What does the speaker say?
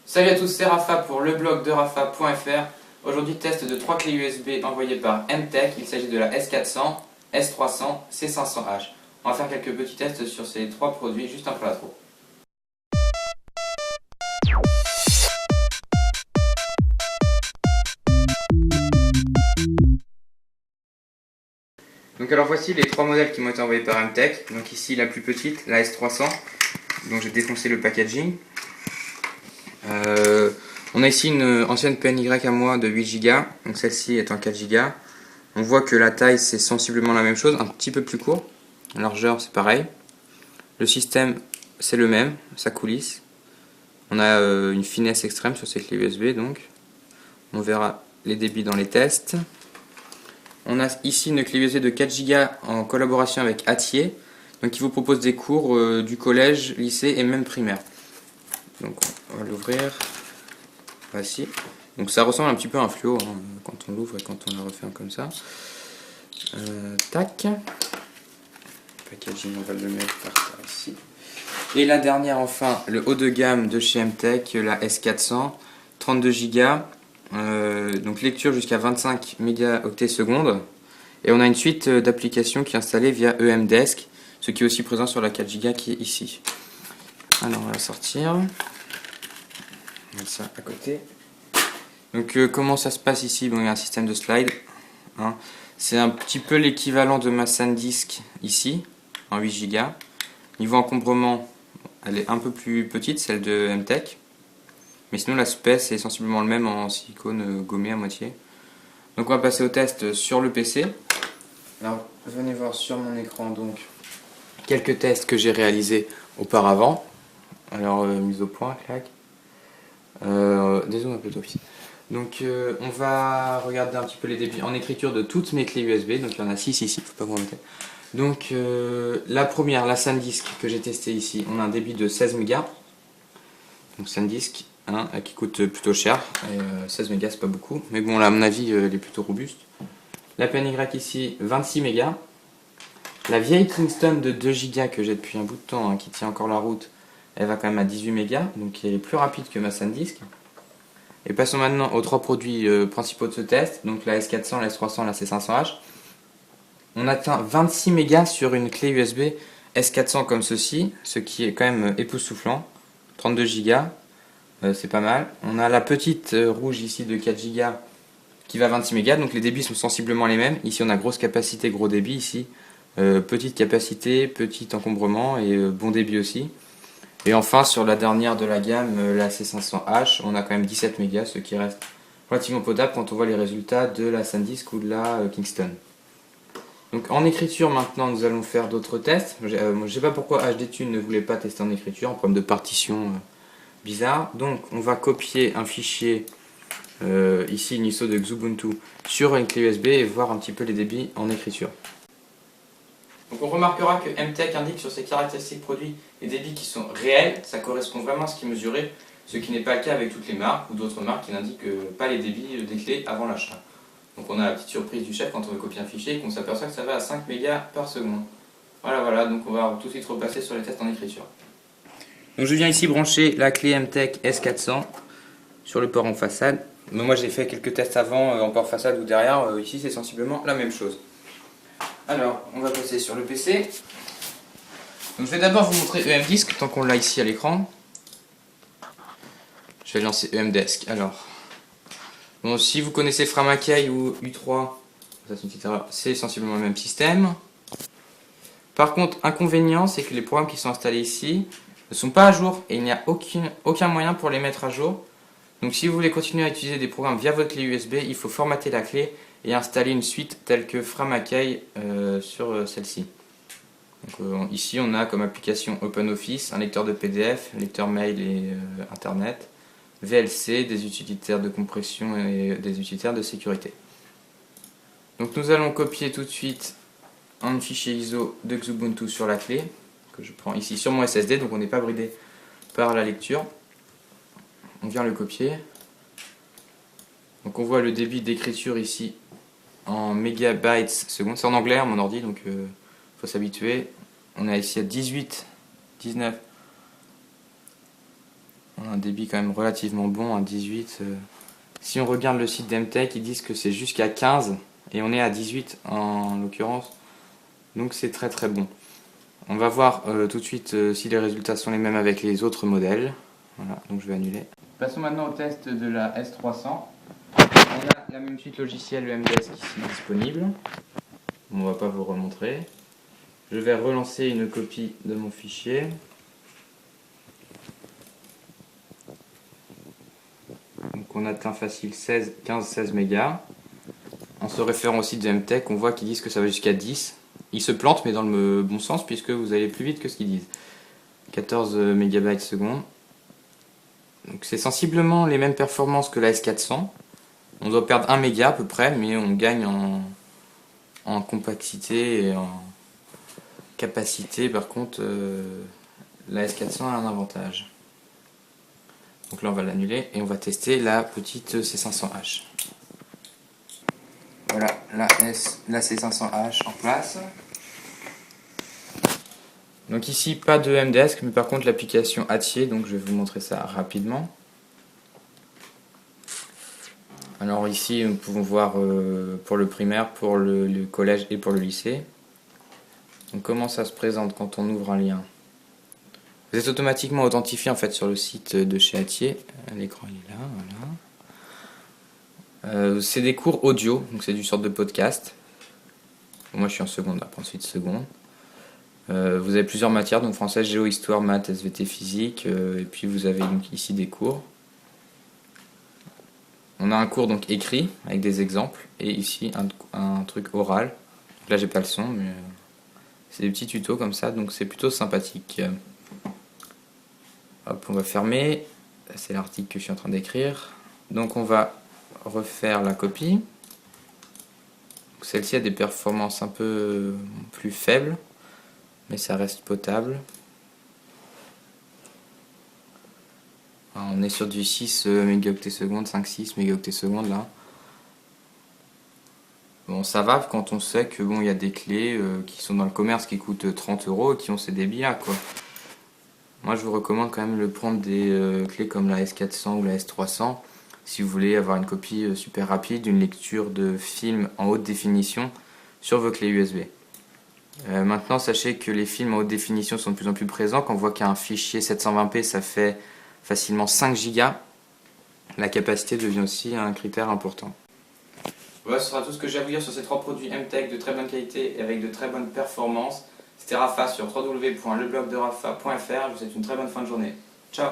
Salut à tous, c'est Rafa pour le blog de rafa.fr. Aujourd'hui, test de 3 clés USB envoyées par Emtech. Il s'agit de la S400, S300, C500H. On va faire quelques petits tests sur ces 3 produits juste après l'intro. Donc alors voici les 3 modèles qui m'ont été envoyés par Emtech. Donc ici la plus petite, la S300. Donc j'ai défoncé le packaging. On a ici une ancienne PNY à moi de 8 Go, donc celle-ci est en 4 Go. On voit que la taille c'est sensiblement la même chose, un petit peu plus court. La largeur c'est pareil. Le système c'est le même, ça coulisse. On a une finesse extrême sur ces clés USB donc. On verra les débits dans les tests. On a ici une clé USB de 4 Go en collaboration avec Atier, donc qui vous propose des cours du collège, lycée et même primaire. Donc on va l'ouvrir. Voici. Donc ça ressemble un petit peu à un fluo hein, quand on l'ouvre et quand on la refait comme ça. Tac. Packaging, on va le mettre par terre ici. Et la dernière enfin, le haut de gamme de chez Emtech, la S400, 32 Go. Donc lecture jusqu'à 25 mégaoctets secondes. Et on a une suite d'applications qui est installée via EMDesk, ce qui est aussi présent sur la 4 Go qui est ici. Alors on va la sortir. On va mettre ça à côté. Donc comment ça se passe ici? Bon, il y a un système de slide. Hein. C'est un petit peu l'équivalent de ma SanDisk ici, en 8 Go. Niveau encombrement, elle est un peu plus petite, celle de Emtech. Mais sinon l'aspect c'est sensiblement le même en silicone gommé à moitié. Donc on va passer au test sur le PC. Alors venez voir sur mon écran donc quelques tests que j'ai réalisés auparavant. Alors mise au point, clac. Désolé un peu d'office. Donc on va regarder un petit peu les débits en écriture de toutes mes clés USB. Donc il y en a 6 ici, faut pas vous remettre. Donc la première, la SanDisk que j'ai testée ici, on a un débit de 16 mégas. Donc SanDisk hein, qui coûte plutôt cher. Et, 16 mégas c'est pas beaucoup. Mais bon là à mon avis elle est plutôt robuste. La PNY ici, 26 mégas. La vieille Kingston de 2 Go que j'ai depuis un bout de temps, hein, qui tient encore la route, elle va quand même à 18 mégas. Donc elle est plus rapide que ma SanDisk. Et passons maintenant aux 3 produits principaux de ce test, donc la S400, la S300, la C500H. On atteint 26 mégas sur une clé USB S400 comme ceci, ce qui est quand même époustouflant. 32 Go, c'est pas mal. On a la petite rouge ici de 4 Go qui va à 26 mégas, donc les débits sont sensiblement les mêmes. Ici on a grosse capacité, gros débit, ici petite capacité, petit encombrement et bon débit aussi. Et enfin, sur la dernière de la gamme, la C500H, on a quand même 17 mégas, ce qui reste relativement potable quand on voit les résultats de la SanDisk ou de la Kingston. Donc en écriture, maintenant, nous allons faire d'autres tests. Je ne sais pas pourquoi HDTune ne voulait pas tester en écriture, un problème de partition bizarre. Donc on va copier un fichier, ici une ISO de Xubuntu, sur une clé USB et voir un petit peu les débits en écriture. Donc on remarquera que Emtech indique sur ses caractéristiques produits les débits qui sont réels, ça correspond vraiment à ce qui est mesuré, ce qui n'est pas le cas avec toutes les marques ou d'autres marques qui n'indiquent pas les débits des clés avant l'achat. Donc on a la petite surprise du chef quand on veut copier un fichier et qu'on s'aperçoit que ça va à 5 mégas par seconde. Voilà, donc on va tout de suite repasser sur les tests en écriture. Donc je viens ici brancher la clé Emtech S400 sur le port en façade. Mais moi j'ai fait quelques tests avant en port façade ou derrière, ici c'est sensiblement la même chose. Alors, on va passer sur le PC. Donc, je vais d'abord vous montrer EMDisk, tant qu'on l'a ici à l'écran. Je vais lancer EMDesk. Alors, bon, si vous connaissez Framakey ou U3, ça c'est une petite erreur, c'est sensiblement le même système. Par contre, inconvénient, c'est que les programmes qui sont installés ici ne sont pas à jour et il n'y a aucun moyen pour les mettre à jour. Donc, si vous voulez continuer à utiliser des programmes via votre clé USB, il faut formater la clé et installer une suite telle que Framakey sur celle-ci. Ici on a comme application OpenOffice, un lecteur de PDF, lecteur mail et internet, VLC, des utilitaires de compression et des utilitaires de sécurité. Donc nous allons copier tout de suite un fichier ISO de Xubuntu sur la clé, que je prends ici sur mon SSD, donc on n'est pas bridé par la lecture. On vient le copier. Donc on voit le débit d'écriture ici en mégabytes secondes. C'est en anglais mon ordi, donc faut s'habituer. On est ici à 18, 19, On a un débit quand même relativement bon à 18. Si on regarde le site d'Emtech, ils disent que c'est jusqu'à 15 et on est à 18 en l'occurrence. Donc c'est très très bon. On va voir tout de suite si les résultats sont les mêmes avec les autres modèles. Voilà, donc je vais annuler. Passons maintenant au test de la S300. On a la même suite logicielle, le MDesk ici disponible. On ne va pas vous remontrer. Je vais relancer une copie de mon fichier. Donc on atteint facile 15-16 mégas. En se référant au site de Emtech, on voit qu'ils disent que ça va jusqu'à 10. Ils se plantent, mais dans le bon sens, puisque vous allez plus vite que ce qu'ils disent. 14 MB seconde. Donc c'est sensiblement les mêmes performances que la S400. On doit perdre 1 méga à peu près, mais on gagne en compacité et en capacité. Par contre, la S400 a un avantage. Donc là on va l'annuler et on va tester la petite C500H. Voilà, la C500H en place. Donc ici pas de MDesk, mais par contre l'application Hatier, donc je vais vous montrer ça rapidement. Alors ici nous pouvons voir pour le primaire, pour le collège et pour le lycée. Donc comment ça se présente quand on ouvre un lien? Vous êtes automatiquement authentifié en fait sur le site de chez Hatier. L'écran il est là, voilà. C'est des cours audio, donc c'est du sorte de podcast. Moi je suis en seconde, après ensuite seconde. Vous avez plusieurs matières, donc français, géo, histoire, maths, SVT, physique, et puis vous avez donc ici des cours. On a un cours donc écrit avec des exemples, et ici un truc oral. Donc là j'ai pas le son, mais c'est des petits tutos comme ça, donc c'est plutôt sympathique. Hop, on va fermer. C'est l'article que je suis en train d'écrire. Donc on va refaire la copie. Celle-ci a des performances un peu plus faibles, mais ça reste potable. On est sur du 6 mégaoctets secondes, 5-6 mégaoctets secondes là. Bon, ça va quand on sait que bon, il y a des clés qui sont dans le commerce qui coûtent 30 € et qui ont ces débits là quoi. Moi je vous recommande quand même de prendre des clés comme la S400 ou la S300 si vous voulez avoir une copie super rapide, une lecture de films en haute définition sur vos clés USB. Maintenant sachez que les films en haute définition sont de plus en plus présents. Quand on voit qu'un fichier 720p ça fait facilement 5 Go, la capacité devient aussi un critère important. Voilà, ce sera tout ce que j'ai à vous dire sur ces trois produits Emtech de très bonne qualité et avec de très bonnes performances. C'était Rafa sur www.leblogderafa.fr. Je vous souhaite une très bonne fin de journée. Ciao!